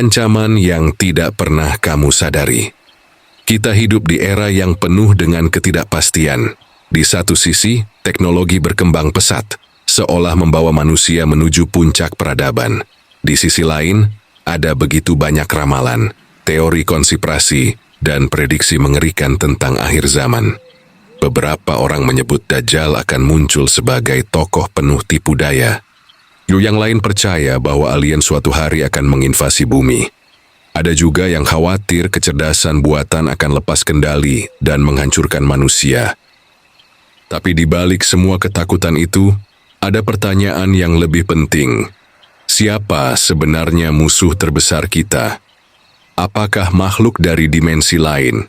Ancaman yang tidak pernah kamu sadari. Kita hidup di era yang penuh dengan ketidakpastian. Di satu sisi, teknologi berkembang pesat, seolah membawa manusia menuju puncak peradaban. Di sisi lain, ada begitu banyak ramalan, teori konspirasi, dan prediksi mengerikan tentang akhir zaman. Beberapa orang menyebut Dajjal akan muncul sebagai tokoh penuh tipu daya. Yang lain percaya bahwa alien suatu hari akan menginvasi bumi. Ada juga yang khawatir kecerdasan buatan akan lepas kendali dan menghancurkan manusia. Tapi di balik semua ketakutan itu, ada pertanyaan yang lebih penting. Siapa sebenarnya musuh terbesar kita? Apakah makhluk dari dimensi lain,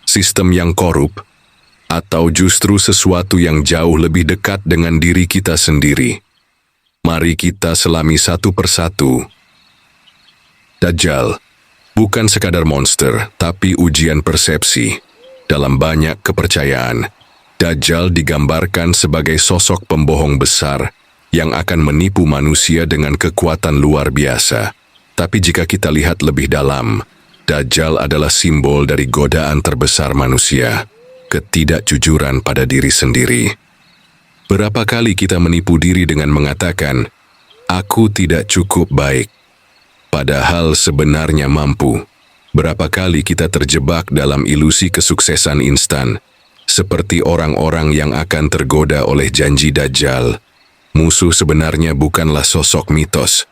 sistem yang korup, atau justru sesuatu yang jauh lebih dekat dengan diri kita sendiri? Mari kita selami satu persatu. Dajjal bukan sekadar monster, tapi ujian persepsi. Dalam banyak kepercayaan, Dajjal digambarkan sebagai sosok pembohong besar yang akan menipu manusia dengan kekuatan luar biasa. Tapi jika kita lihat lebih dalam, Dajjal adalah simbol dari godaan terbesar manusia, ketidakjujuran pada diri sendiri. Berapa kali kita menipu diri dengan mengatakan, "Aku tidak cukup baik," padahal sebenarnya mampu. Berapa kali kita terjebak dalam ilusi kesuksesan instan, seperti orang-orang yang akan tergoda oleh janji Dajjal. Musuh sebenarnya bukanlah sosok mitos,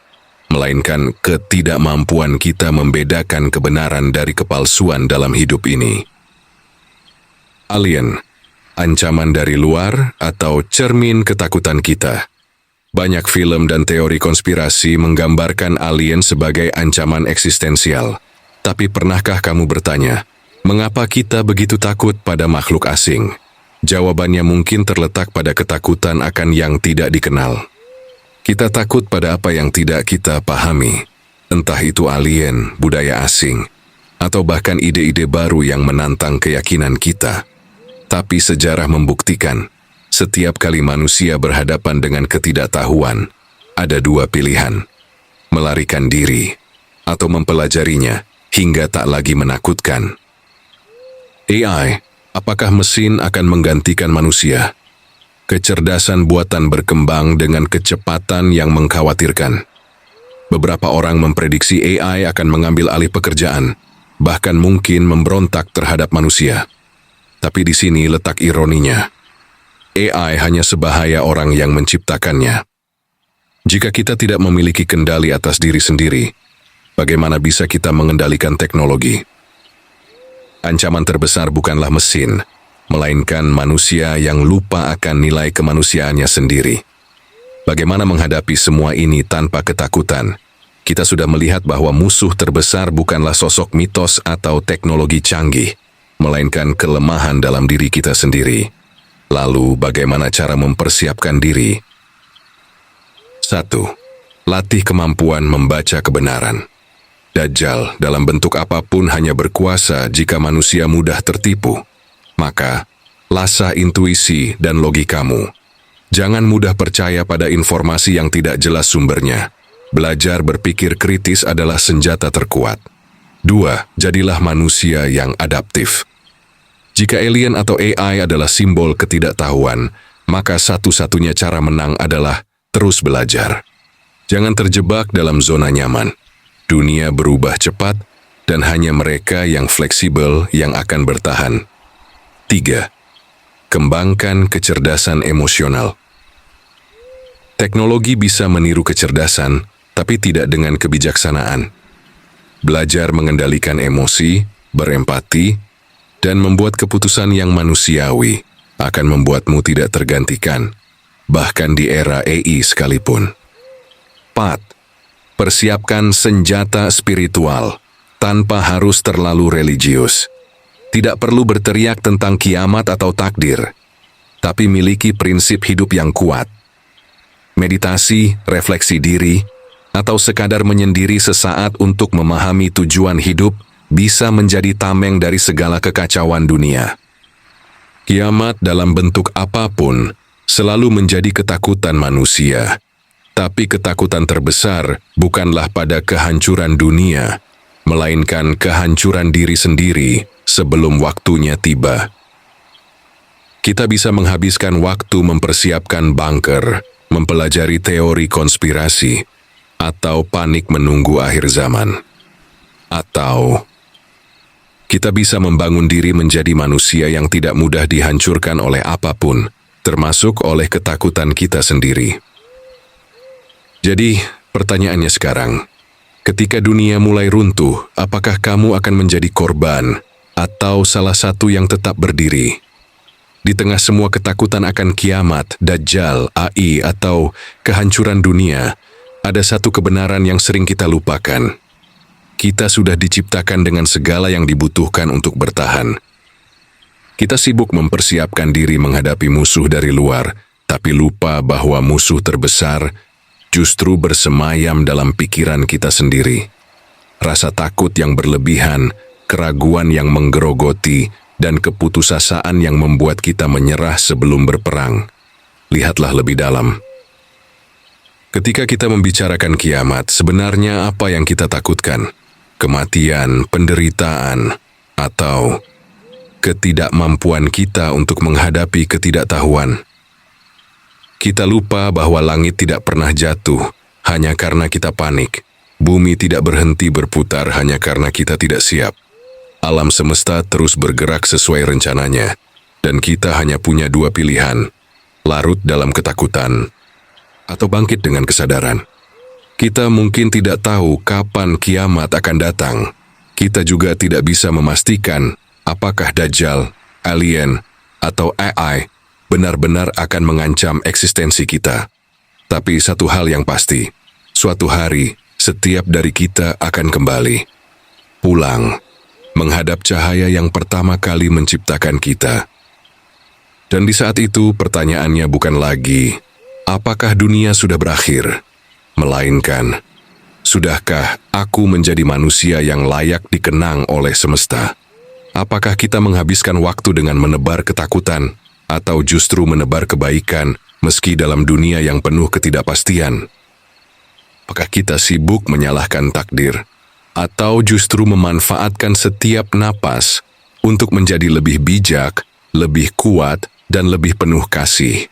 melainkan ketidakmampuan kita membedakan kebenaran dari kepalsuan dalam hidup ini. Alien, ancaman dari luar atau cermin ketakutan kita. Banyak film dan teori konspirasi menggambarkan alien sebagai ancaman eksistensial. Tapi pernahkah kamu bertanya, mengapa kita begitu takut pada makhluk asing? Jawabannya mungkin terletak pada ketakutan akan yang tidak dikenal. Kita takut pada apa yang tidak kita pahami, entah itu alien, budaya asing, atau bahkan ide-ide baru yang menantang keyakinan kita. Tapi sejarah membuktikan, setiap kali manusia berhadapan dengan ketidaktahuan, ada dua pilihan: melarikan diri, atau mempelajarinya hingga tak lagi menakutkan. AI, apakah mesin akan menggantikan manusia? Kecerdasan buatan berkembang dengan kecepatan yang mengkhawatirkan. Beberapa orang memprediksi AI akan mengambil alih pekerjaan, bahkan mungkin memberontak terhadap manusia. Tapi di sini letak ironinya. AI hanya sebahaya orang yang menciptakannya. Jika kita tidak memiliki kendali atas diri sendiri, bagaimana bisa kita mengendalikan teknologi? Ancaman terbesar bukanlah mesin, melainkan manusia yang lupa akan nilai kemanusiaannya sendiri. Bagaimana menghadapi semua ini tanpa ketakutan? Kita sudah melihat bahwa musuh terbesar bukanlah sosok mitos atau teknologi canggih, melainkan kelemahan dalam diri kita sendiri. Lalu, bagaimana cara mempersiapkan diri? 1. Latih kemampuan membaca kebenaran. Dajjal dalam bentuk apapun hanya berkuasa jika manusia mudah tertipu. Maka, lasah intuisi dan logikamu. Jangan mudah percaya pada informasi yang tidak jelas sumbernya. Belajar berpikir kritis adalah senjata terkuat. 2. Jadilah manusia yang adaptif. Jika alien atau AI adalah simbol ketidaktahuan, maka satu-satunya cara menang adalah terus belajar. Jangan terjebak dalam zona nyaman. Dunia berubah cepat, dan hanya mereka yang fleksibel yang akan bertahan. 3. Kembangkan kecerdasan emosional. Teknologi bisa meniru kecerdasan, tapi tidak dengan kebijaksanaan. Belajar mengendalikan emosi, berempati, dan membuat keputusan yang manusiawi akan membuatmu tidak tergantikan, bahkan di era AI sekalipun. 4. Persiapkan senjata spiritual tanpa harus terlalu religius. Tidak perlu berteriak tentang kiamat atau takdir, tapi miliki prinsip hidup yang kuat. Meditasi, refleksi diri, atau sekadar menyendiri sesaat untuk memahami tujuan hidup bisa menjadi tameng dari segala kekacauan dunia. Kiamat dalam bentuk apapun selalu menjadi ketakutan manusia. Tapi ketakutan terbesar bukanlah pada kehancuran dunia, melainkan kehancuran diri sendiri sebelum waktunya tiba. Kita bisa menghabiskan waktu mempersiapkan bunker, mempelajari teori konspirasi, atau panik menunggu akhir zaman. Atau kita bisa membangun diri menjadi manusia yang tidak mudah dihancurkan oleh apapun, termasuk oleh ketakutan kita sendiri. Jadi, pertanyaannya sekarang, ketika dunia mulai runtuh, apakah kamu akan menjadi korban atau salah satu yang tetap berdiri? Di tengah semua ketakutan akan kiamat, dajjal, AI, atau kehancuran dunia, ada satu kebenaran yang sering kita lupakan. Kita sudah diciptakan dengan segala yang dibutuhkan untuk bertahan. Kita sibuk mempersiapkan diri menghadapi musuh dari luar, tapi lupa bahwa musuh terbesar justru bersemayam dalam pikiran kita sendiri. Rasa takut yang berlebihan, keraguan yang menggerogoti, dan keputusasaan yang membuat kita menyerah sebelum berperang. Lihatlah lebih dalam. Ketika kita membicarakan kiamat, sebenarnya apa yang kita takutkan? Kematian, penderitaan, atau ketidakmampuan kita untuk menghadapi ketidaktahuan. Kita lupa bahwa langit tidak pernah jatuh hanya karena kita panik. Bumi tidak berhenti berputar hanya karena kita tidak siap. Alam semesta terus bergerak sesuai rencananya, dan kita hanya punya dua pilihan, larut dalam ketakutan, atau bangkit dengan kesadaran. Kita mungkin tidak tahu kapan kiamat akan datang. Kita juga tidak bisa memastikan apakah Dajjal, alien, atau AI benar-benar akan mengancam eksistensi kita. Tapi satu hal yang pasti, suatu hari setiap dari kita akan kembali. Pulang, menghadap cahaya yang pertama kali menciptakan kita. Dan di saat itu pertanyaannya bukan lagi, apakah dunia sudah berakhir? Melainkan, sudahkah aku menjadi manusia yang layak dikenang oleh semesta? Apakah kita menghabiskan waktu dengan menebar ketakutan, atau justru menebar kebaikan meski dalam dunia yang penuh ketidakpastian? Apakah kita sibuk menyalahkan takdir, atau justru memanfaatkan setiap napas untuk menjadi lebih bijak, lebih kuat, dan lebih penuh kasih?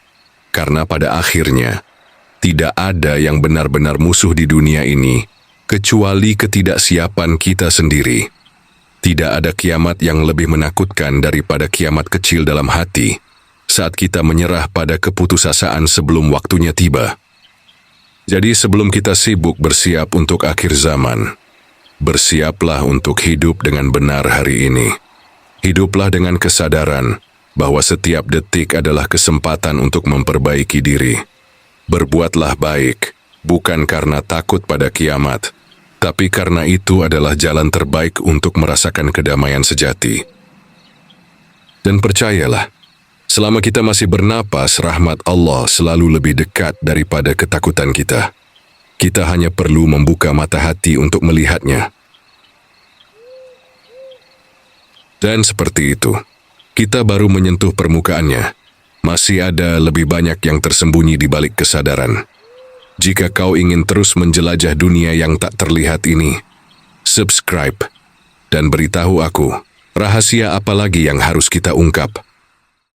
Karena pada akhirnya, tidak ada yang benar-benar musuh di dunia ini, kecuali ketidaksiapan kita sendiri. Tidak ada kiamat yang lebih menakutkan daripada kiamat kecil dalam hati, saat kita menyerah pada keputusasaan sebelum waktunya tiba. Jadi sebelum kita sibuk bersiap untuk akhir zaman, bersiaplah untuk hidup dengan benar hari ini. Hiduplah dengan kesadaran bahwa setiap detik adalah kesempatan untuk memperbaiki diri. Berbuatlah baik, bukan karena takut pada kiamat, tapi karena itu adalah jalan terbaik untuk merasakan kedamaian sejati. Dan percayalah, selama kita masih bernapas, rahmat Allah selalu lebih dekat daripada ketakutan kita. Kita hanya perlu membuka mata hati untuk melihatnya. Dan seperti itu, kita baru menyentuh permukaannya. Masih ada lebih banyak yang tersembunyi di balik kesadaran. Jika kau ingin terus menjelajah dunia yang tak terlihat ini, subscribe dan beritahu aku, rahasia apa lagi yang harus kita ungkap.